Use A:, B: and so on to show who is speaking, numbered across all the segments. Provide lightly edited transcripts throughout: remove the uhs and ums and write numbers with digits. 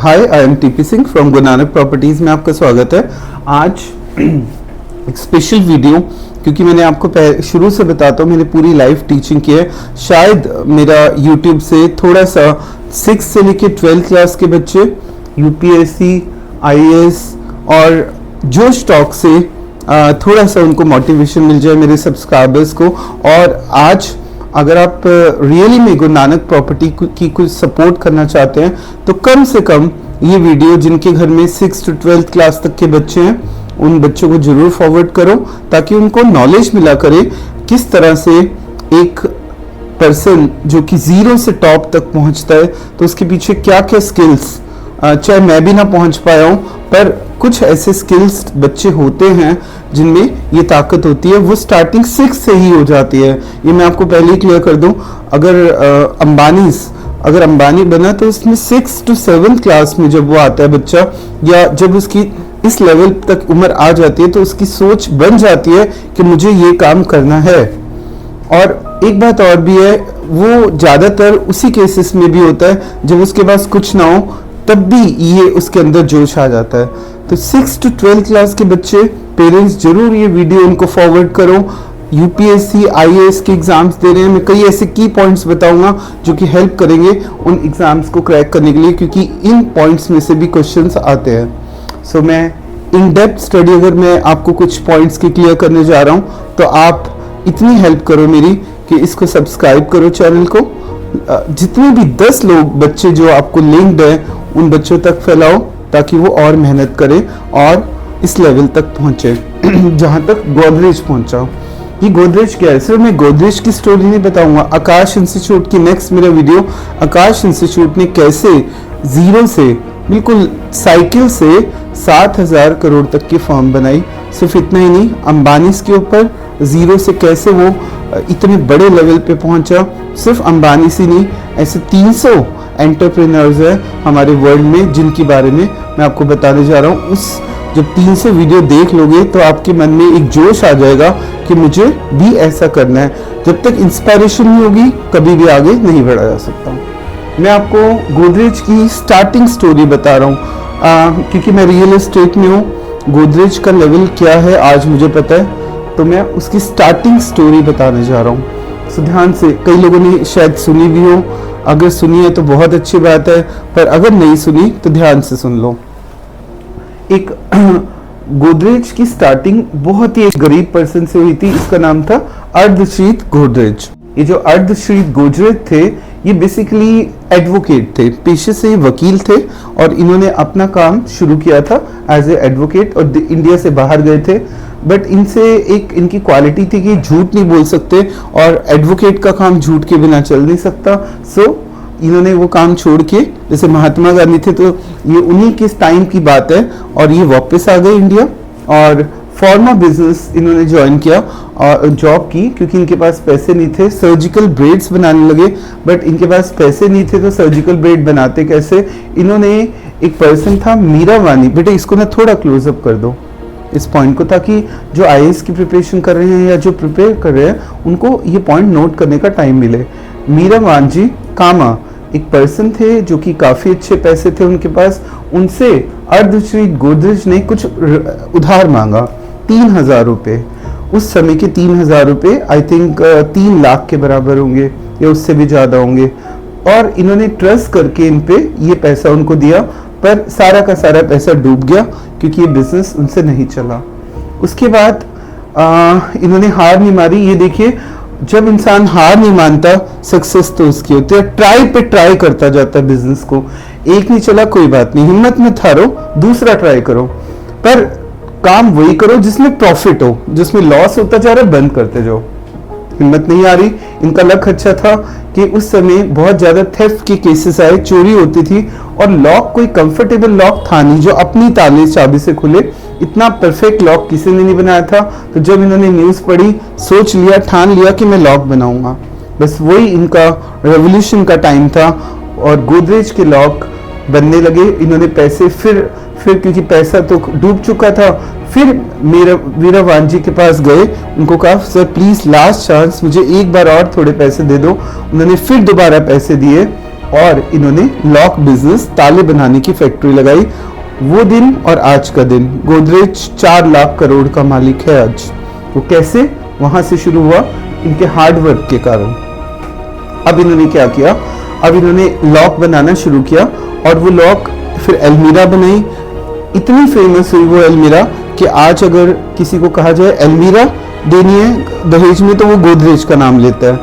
A: Hi, I am TP Singh from Guru Nanak properties में आपका स्वागत है। आज एक स्पेशल वीडियो, क्योंकि मैंने आपको शुरू से बताता हूँ, मैंने पूरी लाइफ टीचिंग की है। शायद मेरा यूट्यूब से थोड़ा सा 6 से लेके 12th क्लास के बच्चे यूपीएससी, आईएएस और जो स्टॉक से थोड़ा सा उनको मोटिवेशन मिल जाए मेरे सब्सक्राइबर्स को। और आज अगर आप रियली में गुरु नानक प्रॉपर्टी की कुछ सपोर्ट करना चाहते हैं तो कम से कम ये वीडियो जिनके घर में 6 to 12th क्लास तक के बच्चे हैं उन बच्चों को जरूर फॉरवर्ड करो, ताकि उनको नॉलेज मिला करे किस तरह से एक पर्सन जो कि 0 से टॉप तक पहुंचता है तो उसके पीछे क्या क्या स्किल्स, चाहे मैं भी ना पहुंच पाया हूं पर कुछ ऐसे स्किल्स बच्चे होते हैं जिनमें ये ताकत होती है, वो स्टार्टिंग 6 से ही हो जाती है। ये मैं आपको पहले ही क्लियर कर दूं, अगर अंबानी बना तो उसमें 6 to 7th क्लास में जब वो आता है बच्चा, या जब उसकी इस लेवल तक उम्र आ जाती है तो उसकी सोच बन जाती है कि मुझे ये काम करना है। और एक बात और भी है, वो ज़्यादातर उसी केसेस में भी होता है जब उसके पास कुछ ना हो तब भी ये उसके अंदर जोश आ जाता है। तो 6 to 12th क्लास के बच्चे, पेरेंट्स जरूर ये वीडियो उनको फॉरवर्ड करो। यूपीएससी, आईएएस के एग्जाम्स दे रहे हैं, मैं कई ऐसे की पॉइंट्स बताऊंगा जो कि हेल्प करेंगे उन एग्जाम्स को क्रैक करने के लिए, क्योंकि इन पॉइंट्स में से भी क्वेश्चंस आते हैं। सो मैं इन डेप्थ स्टडी अगर मैं आपको कुछ पॉइंट्स के क्लियर करने जा रहा हूँ तो आप इतनी हेल्प करो मेरी कि इसको सब्सक्राइब करो चैनल को। जितने भी 10 लोग बच्चे जो आपको लिंक्ड है उन बच्चों तक फैलाओ, ताकि वो और मेहनत करें और इस लेवल तक पहुंचे जहां तक गोदरेज पहुंचा। ये गोदरेज क्या है? सिर्फ मैं गोदरेज की स्टोरी नहीं बताऊंगा, आकाश इंस्टीट्यूट की नेक्स्ट मेरा वीडियो, आकाश इंस्टीट्यूट ने कैसे 0 से बिल्कुल साइकिल से 7,000 करोड़ तक की फर्म बनाई। सिर्फ इतना ही नहीं, अंबानी के ऊपर 0 से कैसे वो इतने बड़े लेवल पे पहुंचा। सिर्फ अंबानी से नहीं, ऐसे 300 एंटरप्रेन्योर्स है हमारे वर्ल्ड में जिनके बारे में मैं आपको बताने जा रहा हूँ। उस जब 300 वीडियो देख लोगे तो आपके मन में एक जोश आ जाएगा कि मुझे भी ऐसा करना है। जब तक इंस्पायरेशन नहीं होगी कभी भी आगे नहीं बढ़ा जा सकता। मैं आपको गोदरेज की स्टार्टिंग स्टोरी बता रहा हूँ, क्योंकि मैं रियल एस्टेट में हूँ। गोदरेज का लेवल क्या है आज मुझे पता है, तो मैं उसकी स्टार्टिंग स्टोरी बताने जा रहा हूँ। सो ध्यान से, कई लोगों ने शायद सुनी भी हो, अगर सुनी है तो बहुत अच्छी बात है, पर अगर नहीं सुनी तो ध्यान से सुन लो। एक गोदरेज की स्टार्टिंग बहुत ही एक गरीब पर्सन से हुई थी, इसका नाम था अर्धश्रीत गोदरेज। ये जो अर्धश्रीत गोदरेज थे ये बेसिकली एडवोकेट थे, पेशे से वकील थे, और इन्होंने अपना काम शुरू किया था एज ए एडवोकेट और इंडिया से बाहर गए थे। बट इनसे एक इनकी क्वालिटी थी कि झूठ नहीं बोल सकते, और एडवोकेट का काम झूठ के बिना चल नहीं सकता। सो इन्होंने वो काम छोड़ के, जैसे महात्मा गांधी थे तो ये उन्हीं के टाइम की बात है, और ये वापस आ गए इंडिया और फार्मा बिजनेस इन्होंने ज्वाइन किया और जॉब की, क्योंकि इनके पास पैसे नहीं थे। सर्जिकल ब्रेड्स बनाने लगे, बट इनके पास पैसे नहीं थे तो सर्जिकल ब्रेड बनाते कैसे? इन्होंने, एक पर्सन था मीरा वानी, बेटे इसको ना थोड़ा क्लोजअप कर दो इस पॉइंट को, ताकि जो आईएएस की प्रिपरेशन कर रहे हैं या जो प्रिपेयर कर रहे हैं उनको ये पॉइंट नोट करने का टाइम मिले। मीरा वांजी कामा एक पर्सन थे जो कि काफी अच्छे पैसे थे उनके पास। उनसे अर्धश्रीत गोदरेज ने कुछ उधार मांगा, 3,000 रुपये। उस समय के 3,000 रुपये आई थिंक 3 लाख के बराबर होंगे या उससे भी ज्यादा होंगे, और इन्होंने ट्रस्ट करके इन पे ये पैसा उनको दिया, पर सारा का सारा पैसा डूब गया क्योंकि ये बिजनेस उनसे नहीं चला। उसके बाद इन्होंने हार नहीं मारी। ये देखिए, जब इंसान हार नहीं मानता सक्सेस तो उसकी होती है, ट्राई पे ट्राई करता जाता है बिजनेस को। एक नहीं चला कोई बात नहीं, हिम्मत मत हारो, दूसरा ट्राई करो, पर काम वही करो जिसमें प्रॉफिट हो, जिसमें लॉस होता जा रहा है बंद करते जाओ। हिम्मत नहीं आ रही। इनका लक अच्छा था कि उस समय बहुत ज्यादा थेफ्ट के केसेस आए, चोरी होती थी, और लॉक कोई कंफर्टेबल लॉक था नहीं जो अपनी ताले चाबी से खुले। इतना परफेक्ट लॉक किसी ने नहीं बनाया था। तो जब इन्होंने न्यूज पढ़ी, सोच लिया, ठान लिया कि मैं लॉक बनाऊंगा। बस वही इनका रेवोल्यूशन का टाइम था, और गोदरेज के लॉक बनने लगे। इन्होंने पैसे फिर क्योंकि पैसा तो डूब चुका था, फिर मीरा वांजी के पास गए, उनको कहा सर प्लीज लास्ट चांस, मुझे एक बार और थोड़े पैसे दे दो। उन्होंने फिर दोबारा पैसे दिए और इन्होंने लॉक बिजनेस, ताले बनाने की फैक्ट्री लगाई। वो दिन और आज का दिन, गोदरेज 4 लाख करोड़ का मालिक है आज। वो कैसे? वहां से शुरू हुआ इनके हार्डवर्क के कारण। अब इन्होंने क्या किया? अब इन्होंने लॉक बनाना शुरू किया और वो लॉक फिर अलमीरा बनाई। इतनी फेमस हुई वो अलमीरा कि आज अगर किसी को कहा जाए अलमीरा देनी है दहेज में तो वो गोदरेज का नाम लेता है।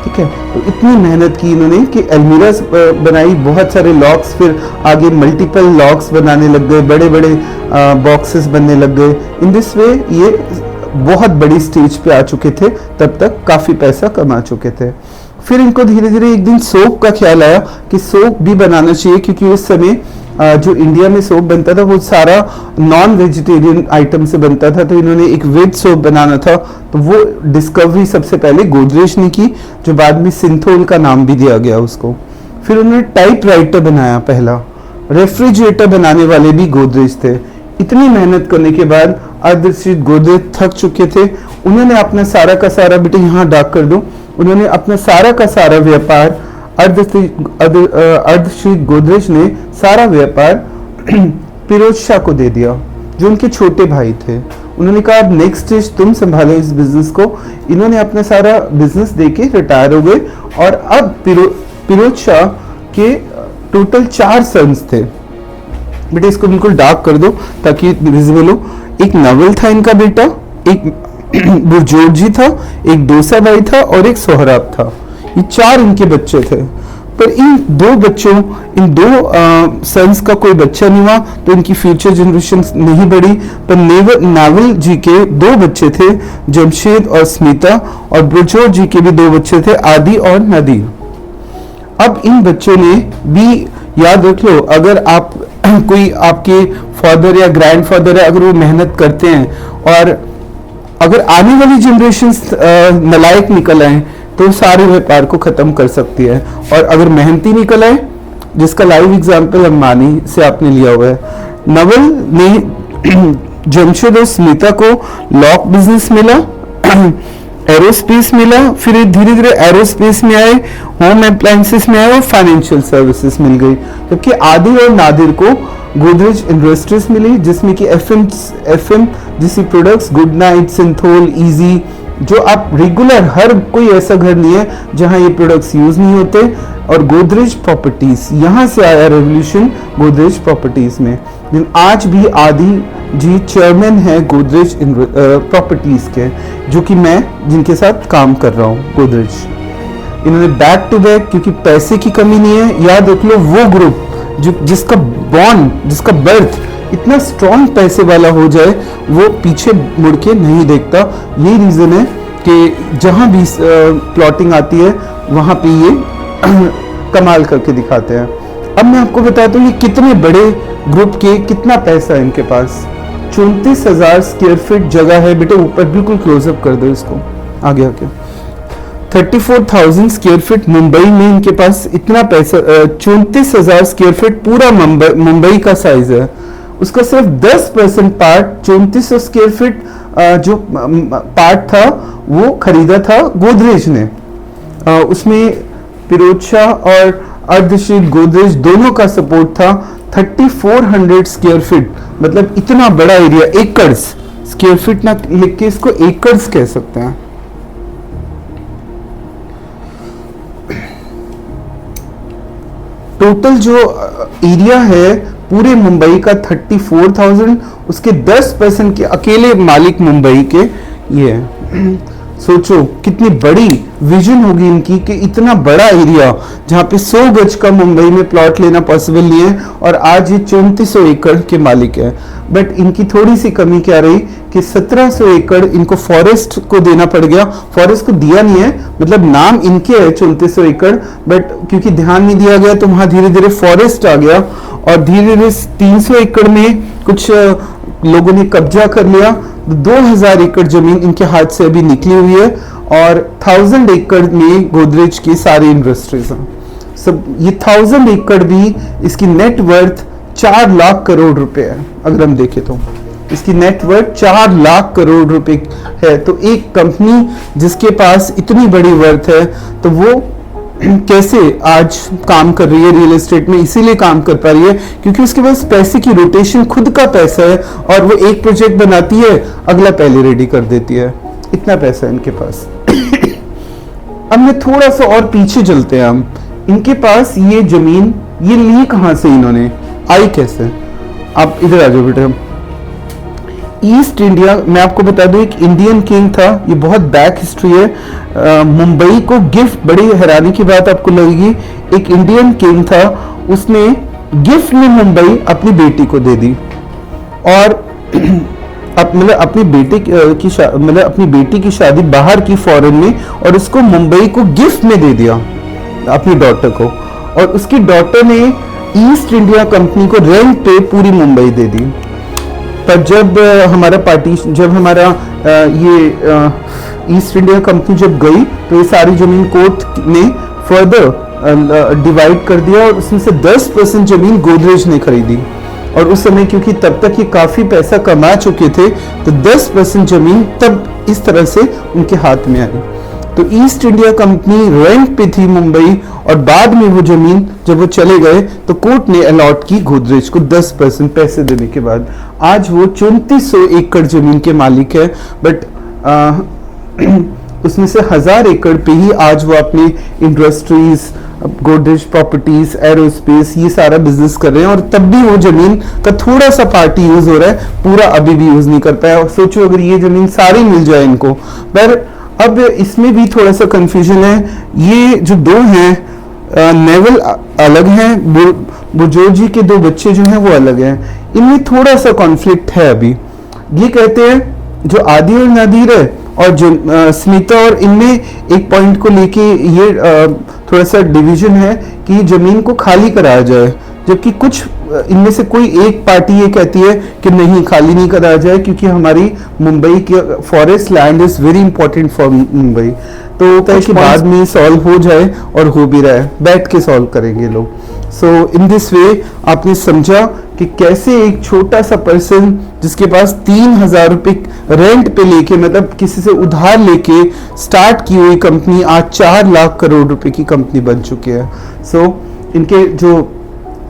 A: ठीक है, तो इतनी मेहनत की इन्होंने कि अलमीरा बनाई, बहुत सारे लॉक्स, फिर आगे मल्टीपल लॉक्स बनाने लग गए, बड़े बड़े बॉक्सेस बनने लग गए। इन दिस वे ये बहुत बड़ी स्टेज पे आ चुके थे, तब तक काफी पैसा कमा चुके थे। फिर इनको धीरे धीरे एक दिन सोप का ख्याल आया कि सोप भी बनाना चाहिए, क्योंकि उस समय जो इंडिया में सोप बनता था वो सारा नॉन वेजिटेरियन आइटम से बनता था, तो इन्होंने एक वेज सोप बनाना था। तो वो डिस्कवरी सबसे पहले गोदरेज ने की, जो बाद में सिंथोल का नाम भी दिया गया उसको। फिर उन्होंने टाइपराइटर बनाया पहला, रेफ्रिजरेटर बनाने वाले भी गोदरेज थे। इतनी मेहनत करने के बाद अर्धश्री गोदरेज थक चुके थे। उन्होंने अपना सारा का सारा, बेटे यहाँ डाक कर दो, उन्होंने अपना सारा का सारा व्यापार अर्धश्री गोदरेज ने सारा व्यापार फिरोज शाह को दे दिया, जो उनके छोटे भाई थे। उन्होंने कहा अब नेक्स्ट स्टेज तुम संभालो इस बिजनेस को। इन्होंने अपना सारा बिजनेस देके रिटायर हो गए और अब फिरोज शाह के टोटल 4 सन्स थे। बेटे इसको बिल्कुल डार्क कर दो ताकि विजिबल हो। एक नवल था इनका बेटा, एक बुरजोरजी था, एक दोसा भाई था और एक सोहराब था। ये 4 इनके बच्चे थे। पर इन 2 बच्चों, इन 2 सन्स का कोई बच्चा नहीं हुआ, तो इनकी फ्यूचर जनरेशन नहीं बढ़ी। पर नावल जी के 2 बच्चे थे, जमशेद और स्मिता, और बुरजोर जी के भी 2 बच्चे थे, आदि और नदीर। अब इन बच्चों ने भी, याद रख लो, अगर आप कोई आपके फादर या ग्रैंडफादर है, अगर वो मेहनत करते हैं और अगर आने वाली जनरेशन नलायक निकल आए तो सारे व्यापार को खत्म कर सकती है। और अगर मेहनती निकल आए, जिसका लाइव एग्जांपल अंबानी से आपने लिया हुआ है, नवल ने जमशेद और स्मिता को लॉक बिजनेस मिला, एरोस्पेस मिला, फिर धीरे धीरे एरोस्पेस में आए, होम अप्लायंसेस में आए और फाइनेंशियल सर्विसेज मिल गई। जबकि आदि और नादिर को गोदरेज इंडस्ट्रीज मिली, जिसमें कि एफएम जैसी products, good night, Cinthol, easy, जो आप रेगुलर, हर कोई ऐसा घर नहीं है जहां ये प्रोडक्ट्स यूज नहीं होते। और गोदरेज प्रॉपर्टीज, यहां से आया रेवोल्यूशन गोदरेज प्रॉपर्टीज में। आज भी आदि जी चेयरमैन है गोदरेज प्रॉपर्टीज के, जो कि मैं जिनके साथ काम कर रहा हूँ गोदरेज। इन्होंने बैक टू बैक, क्योंकि पैसे की कमी नहीं है, याद रख लो, वो ग्रुप जिसका बॉन्ड, जिसका बर्थ इतना स्ट्रॉन्ग पैसे वाला हो जाए, वो पीछे मुड़ के नहीं देखता। यही रीजन है कि जहां भी प्लॉटिंग आती है वहां पे ये कमाल करके दिखाते हैं। अब मैं आपको बताता हूँ ये कितने बड़े ग्रुप के, कितना पैसा है इनके पास। 34,000 स्क्वायर फीट जगह है। बेटे ऊपर बिल्कुल क्लोजअप कर दो इसको, आगे आके 34,000 स्क्वायर फीट मुंबई में इनके पास इतना पैसा। 34,000 स्क्वायर फीट पूरा मुंबई का साइज है। उसका सिर्फ 10% पार्ट, 3400 स्क्वायर फीट जो पार्ट था, वो खरीदा था गोदरेज ने। उसमें फिरोज शाह और अर्धश्री गोदरेज दोनों का सपोर्ट था। 3400 स्क्वायर फीट, मतलब इतना बड़ा एरिया, एकड़्स, स्क्वायर फीट ना लिख के इसको एकड़्स कह सकते हैं। टोटल जो एरिया है पूरे मुंबई का 34,000, उसके 10% के अकेले मालिक मुंबई के ये है। सोचो कितनी बड़ी विजन होगी इनकी कि इतना बड़ा एरिया जहां पे 100 गज का मुंबई में प्लॉट लेना पॉसिबल नहीं है, और आज ये 3400 एकड़ के मालिक है। बट इनकी थोड़ी सी कमी क्या रही कि 1700 एकड़ इनको फॉरेस्ट को देना पड़ गया। फॉरेस्ट को दिया नहीं है, मतलब नाम इनके है 3400 एकड़, बट क्योंकि ध्यान नहीं दिया गया तो वहां धीरे धीरे फॉरेस्ट आ गया, और धीरे धीरे 300 एकड़ में कुछ लोगों ने कब्जा कर लिया। 2000 एकड़ जमीन इनके हाथ से अभी निकली हुई है, और 1000 एकड़ में गोदरेज की सारी इंडस्ट्रीज हैं। सब ये 1000 एकड़ भी इसकी नेट वर्थ 4 लाख करोड़ रुपए है। अगर हम देखें तो इसकी नेट वर्थ 4 लाख करोड़ रुपए है। तो एक कंपनी जिसके पास इतनी बड़ी वर्थ है, तो वो कैसे आज काम कर रही है रियल एस्टेट में, इसीलिए काम कर पा रही है क्योंकि उसके पास पैसे की रोटेशन, खुद का पैसा है, और वो एक प्रोजेक्ट बनाती है, अगला पहले रेडी कर देती है। इतना पैसा है इनके पास। अब मैं थोड़ा सा और पीछे चलते हैं हम। इनके पास ये जमीन ये ली कहां से, इन्होंने आई कैसे? आप इधर आ जाओ बेटा। ईस्ट इंडिया, मैं आपको बता दूं, एक इंडियन किंग था, ये बहुत बैक हिस्ट्री है। मुंबई को गिफ्ट, बड़ी हैरानी की बात आपको लगेगी, एक इंडियन किंग था, उसने गिफ्ट में मुंबई अपनी बेटी को दे दी, और मतलब अपनी बेटी की मतलब अपनी बेटी की शादी बाहर की फॉरेन में, और उसको मुंबई को गिफ्ट में दे दिया अपनी डॉटर को, और उसकी डॉटर ने ईस्ट इंडिया कंपनी को रेंट पे पूरी मुंबई दे दी। पर जब हमारा ये ईस्ट इंडिया कंपनी जब गई तो ये सारी जमीन कोर्ट ने फर्दर डिवाइड कर दिया, और उसमें से 10% जमीन गोदरेज ने खरीदी। और उस समय क्योंकि तब तक ये काफी पैसा कमा चुके थे, तो 10% जमीन तब इस तरह से उनके हाथ में आई। तो ईस्ट इंडिया कंपनी रेंट पे थी मुंबई, और बाद में वो जमीन जब वो चले गए तो कोर्ट ने अलॉट की गोदरेज को 10% पैसे देने के बाद। आज वो 3400 एकड़ जमीन के मालिक है, बट उसमें से 1000 एकड़ पे ही आज वो अपनी इंडस्ट्रीज, गोदरेज प्रॉपर्टीज, एरोस्पेस, ये सारा बिजनेस कर रहे हैं। और तब भी वो जमीन का थोड़ा सा पार्ट यूज हो रहा है, पूरा अभी भी यूज नहीं कर पाया। और सोचो अगर ये जमीन सारी मिल जाए इनको। पर अब इसमें भी थोड़ा सा कंफ्यूजन है। ये जो दो हैं, नेवल अलग हैं, बुजोजी के दो बच्चे जो हैं वो अलग हैं, इनमें थोड़ा सा कॉन्फ्लिक्ट है अभी। ये कहते हैं जो आदि और नादिर है, और जो स्मिता, और इनमें एक पॉइंट को लेके ये थोड़ा सा डिवीजन है कि जमीन को खाली कराया जाए, जबकि कुछ इनमें से कोई एक पार्टी ये कहती है कि नहीं, खाली नहीं कराया जाए, क्योंकि हमारी मुंबई की forest land is very important for Mumbai. तो कि बाद में सॉल्व हो जाए, और हो भी रहा है, बैठ के सॉल्व करेंगे लोग। सो इन दिस वे आपने समझा कि कैसे एक छोटा सा पर्सन जिसके पास 3000 रुपये रेंट पे लेके, मतलब किसी से उधार लेके स्टार्ट की हुई कंपनी आज 4 लाख करोड़ रुपए की कंपनी बन चुकी है। सो इनके जो,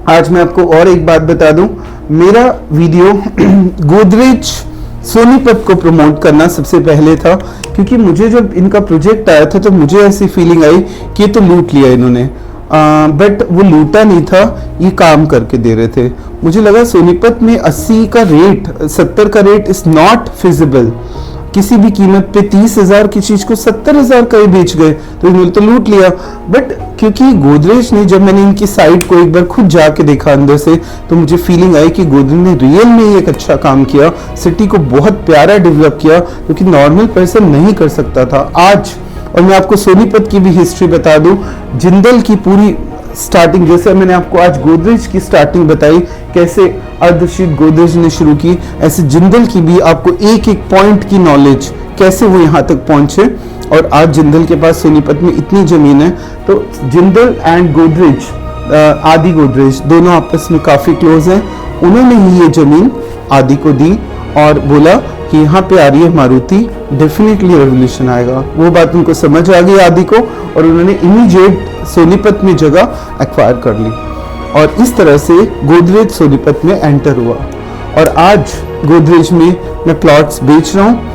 A: आज मैं आपको और एक बात बता दूं, मेरा वीडियो गोदरेज सोनीपत को प्रमोट करना सबसे पहले था, क्योंकि मुझे जब इनका प्रोजेक्ट आया था तो मुझे ऐसी फीलिंग आई कि ये तो लूट लिया इन्होंने, बट वो लूटा नहीं था, ये काम करके दे रहे थे। मुझे लगा सोनीपत में 80 का रेट, 70 का रेट इज नॉट फिजिबल। किसी भी कीमत पे 30,000 की चीज को 70,000 का ही बेच गए, तो इन्होंने तो लूट लिया। बट क्योंकि गोदरेज ने, जब मैंने इनकी साइट को एक बार खुद जाके देखा अंदर से, तो मुझे फीलिंग आई कि गोदरेज ने रियल में ही एक अच्छा काम किया, सिटी को बहुत प्यारा डेवलप किया, क्योंकि नॉर्मल पर्सन नहीं कर सकता था आज। और मैं आपको सोनीपत की भी हिस्ट्री बता दूं, जिंदल की पूरी स्टार्टिंग, जैसे मैंने आपको आज गोदरेज की स्टार्टिंग बताई, कैसे अर्धशीत गोदरेज ने शुरू की, ऐसे जिंदल की भी आपको एक एक पॉइंट की नॉलेज, कैसे वो यहाँ तक पहुंचे। और आज जिंदल के पास सोनीपत में इतनी जमीन है, तो जिंदल एंड गोदरेज, आदि गोदरेज दोनों आपस में काफी क्लोज हैं। उन्होंने ही ये जमीन आदि को दी और बोला कि यहाँ पे आ रही है मारुति, डेफिनेटली रेवोल्यूशन आएगा। वो बात उनको समझ आ गई आदि को, और उन्होंने इमीडिएट सोनीपत में जगह एक्वायर कर ली, और इस तरह से गोदरेज सोनीपत में एंटर हुआ। और आज गोदरेज में मैं प्लॉट्स बेच रहा हूँ।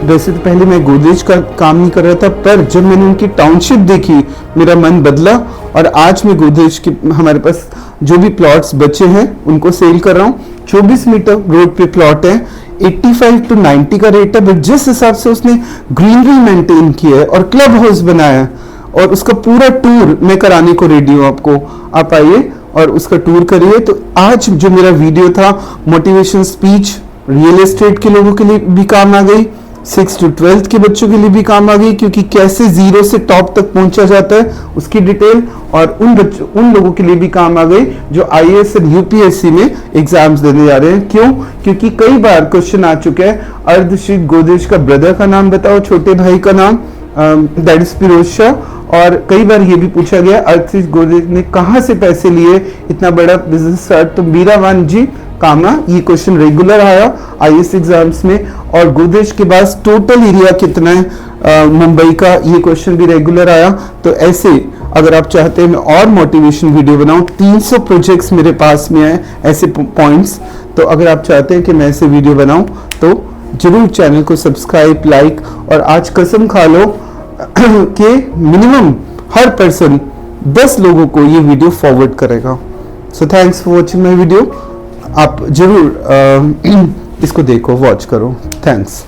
A: वैसे तो पहले मैं गोदरेज का काम नहीं कर रहा था, पर जब मैंने उनकी टाउनशिप देखी मेरा मन बदला, और आज मैं गोदरेज के, हमारे पास जो भी प्लॉट्स बचे हैं उनको सेल कर रहा हूँ। 24 मीटर रोड पे प्लॉट है, 85 to 90 का रेट है, बट जिस हिसाब से उसने ग्रीनरी मेंटेन की है और क्लब हाउस बनाया है, और उसका पूरा टूर मैं कराने को रेडी हूँ आपको, आप आइए और उसका टूर करिए। तो आज जो मेरा वीडियो था, मोटिवेशन स्पीच रियल एस्टेट के लोगों के लिए भी काम आ गई, 6 to 12 के बच्चों के लिए भी काम आ गई, क्योंकि कैसे जीरो से टॉप तक पहुंचा जाता है उसकी डिटेल, और उन लोगों के लिए भी काम आ गई जो IAS और UPSC में एग्जाम्स देने जा रहे हैं। क्यों? क्योंकि कई बार क्वेश्चन आ चुका है, अर्धशीत गोदरेज का ब्रदर का नाम बताओ, छोटे भाई का नाम, दैट इज फिरोज शाह। और कई बार ये भी पूछा गया, अर्धशीत गोदरेज ने कहाँ से पैसे लिए इतना बड़ा बिजनेस स्टार्ट, तो मीरावान जी कामा, ये क्वेश्चन रेगुलर आया IAS एग्जाम्स में। और गोदरेज के पास टोटल एरिया कितना है मुंबई का, ये क्वेश्चन भी रेगुलर आया। तो ऐसे अगर आप चाहते हैं मैं और मोटिवेशन वीडियो बनाऊं, 300 प्रोजेक्ट्स मेरे पास में है ऐसे पॉइंट्स, तो अगर आप चाहते हैं कि मैं ऐसे वीडियो बनाऊं तो जरूर चैनल को सब्सक्राइब, लाइक, और आज कसम खा लो कि मिनिमम हर पर्सन 10 लोगों को ये वीडियो फॉरवर्ड करेगा। So thanks for watching my video. आप जरूर इसको देखो, वॉच करो। थैंक्स।